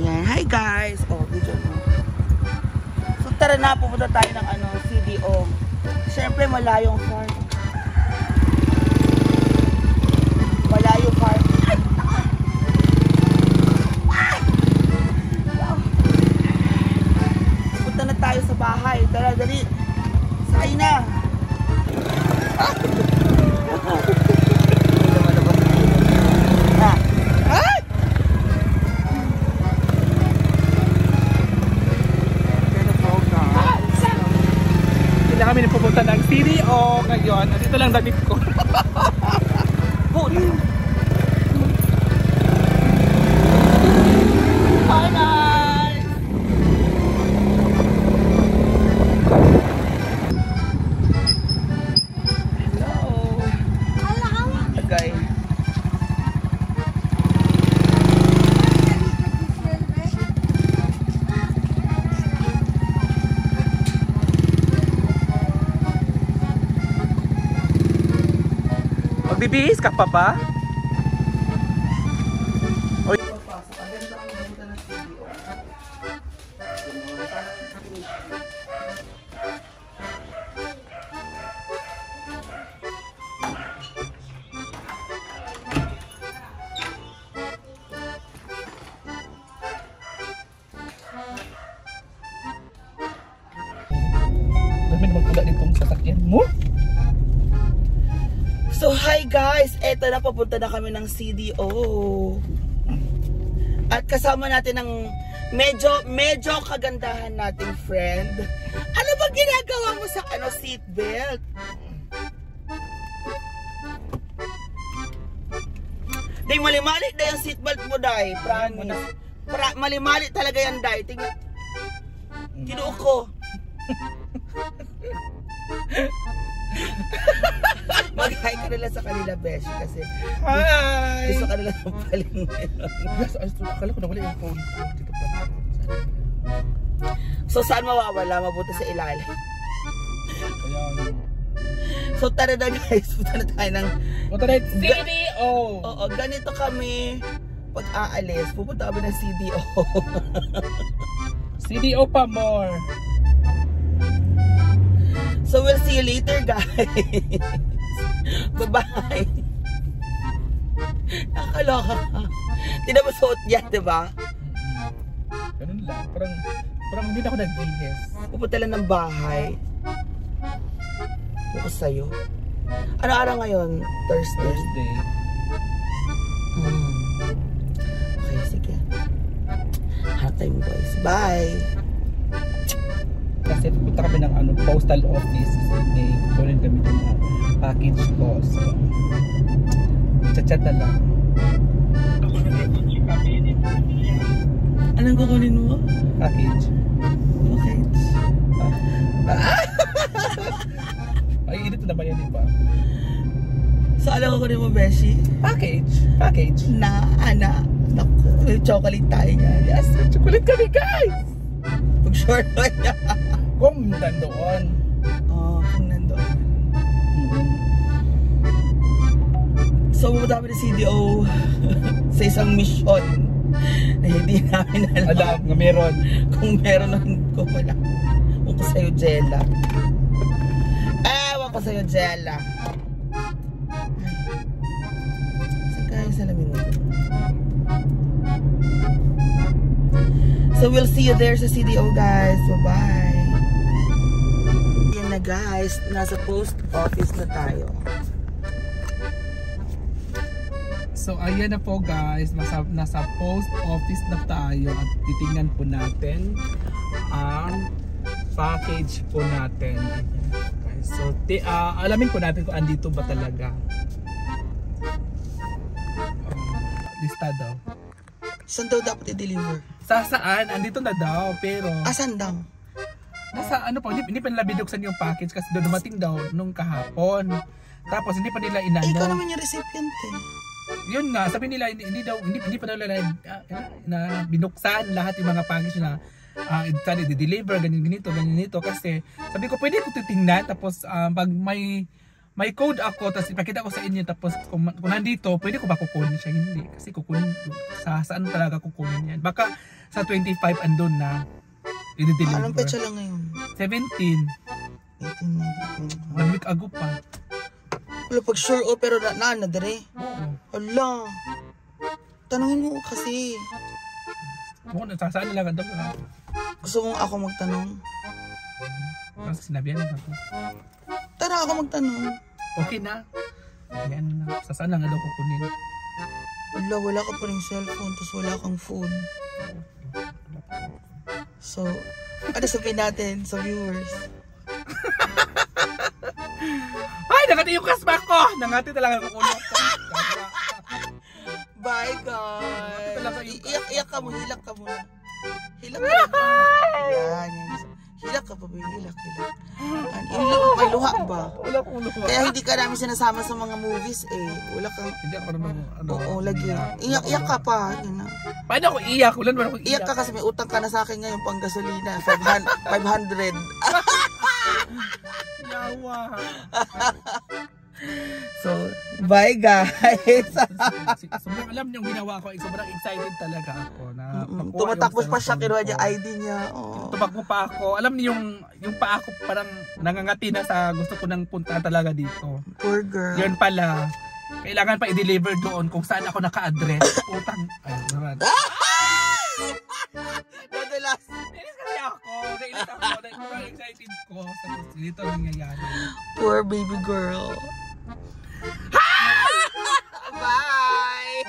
Ayan. Hi guys! Oh, video mo. So tara na, pupunta tayo ng CDO. Siyempre malayong farm. Malayo farm. Punta na tayo sa bahay. Tara, dali. Sakay na. Kami pupunta ng CDO ngayon. Dito lang damit ko. Hi guys! Hello! Agay. Magbibihis ka pa ba? Oy. Dami naman pula ditong sasakyan mo. So hi guys, eto na, papunta na kami ng CDO. At kasama natin ang medyo kagandahan nating friend. Ano ba ginagawa mo sa seatbelt? Day, mali-mali na yung seatbelt mo, Day. Promise. Mali-mali talaga yan, Day. Tingnan. Kinuo ko. Mag-hi ka nila sa kanila, Beshi, kasi Hi! gusto ka nila ng paling ngayon. Akala ko nawala yung phone ko. Dito pa. So saan mawawala? Mabuti sa ilalim. Ayan. So tara na guys, punta na tayo ng CDO! Oo, ganito kami pag aalis. Pupunta kami ng CDO. CDO pa more! So we'll see you later guys. Bye-bye. Nakakaloka ka. Tignan mo suot niya, diba? Ganun lang. Parang hindi na ako nag-ihis. Pupunta lang ng bahay. Bukas sa'yo. Ano araw ngayon? Thursday. Okay, sige. Hot time boys. Bye! Kasi pupunta kami ng postal office. Kunin kami ng package ko. So, chat-chat na lang. Anong kukunin mo? Package. Package. Ay, init na naman yan, diba? So, anong kukunin mo, Beshi? Package. Na, ana. Naku, may chocolate tayo nga. Yes, may chocolate kami, guys! Pag-short mo niya. Kung nandoon. Kung nandoon. So, pumunta kami ng CDO sa isang mission na hindi namin alam Nga meron. kung meron kung wala. Ewan ko sa'yo, Jella. Ewan ko sa'yo, Jella. Saan kaya yung salamin mo? So, we'll see you there sa CDO, guys. Bye-bye. Yan na, guys. Nasa post office na tayo. So ayan na po guys, nasa post office na tayo at titingnan po natin ang package po natin. Okay, so alamin po natin kung andito ba talaga. Listado. Saan daw dapat i-deliver? Saan? Andito na daw pero Asan daw? nasa po, hindi pa nila binuksan yung package kasi dumating daw nung kahapon. Tapos hindi pa nila inano. Ikaw naman yung recipient eh. Yun nga, sabi nila hindi pa daw nila na binuksan lahat yung mga package na i-deliver, ganito kasi sabi ko pwede ko titingnan tapos pag may code ako tapos ipakita ko sa inyo tapos kung nandito pwede ko ba kukunin siya, hindi kasi kukunin saan talaga kukunin yan, baka sa 25 andun na. I-deliver. Anong petsa lang ngayon? 17. 18, 19, 1 week ago pa. wala pag sure pero na dire. Oo. Hala. Tanungin mo kasi. Oo, sasaan lang daw. Gusto mong ako magtanong? Kasi sinabihan na ako. Tara ako magtanong. Okay na. Yan na. Sasaan lang daw kukunin. Wala ka pa rin cellphone, tapos wala kang phone. So, ano sabihin natin sa viewers? Ay, nangati yung kasma ko! Nangati talaga ang ulo ko. Bye guys! Talaga yung Iyak ka mo, hilak ka muna. Hilak ka muna. Yan. Hilak ka pa ba? Hilak. May luha ba? Wala kong ulo ko. Kaya hindi ka namin sinasama sa mga movies eh. Wala kang... Hindi ako naman, Oo, lagi. Iyak ka pa. Yan na. Paano ako iyak? Wala naman ako iyak. Iyak ka kasi may utang ka na sa akin ngayon pang gasolina. 500. Yawa. So, bye guys. Sobrang alam niyo yung ginawa ko. Sobrang excited talaga ako. Na Tumatakbo pa siya, kinuha niya ID niya. Oh. Tumakbo pa ako. Alam niyo yung pa ako parang nangangati na sa gusto ko nang punta talaga dito. Poor girl. Yun pala. Kailangan pa i-deliver doon kung saan ako naka-address. Utang. Ay, naman. Nadalas. Nainis kasi ako. Sobrang excited ko sa dito nangyayari. Poor baby girl. Bye!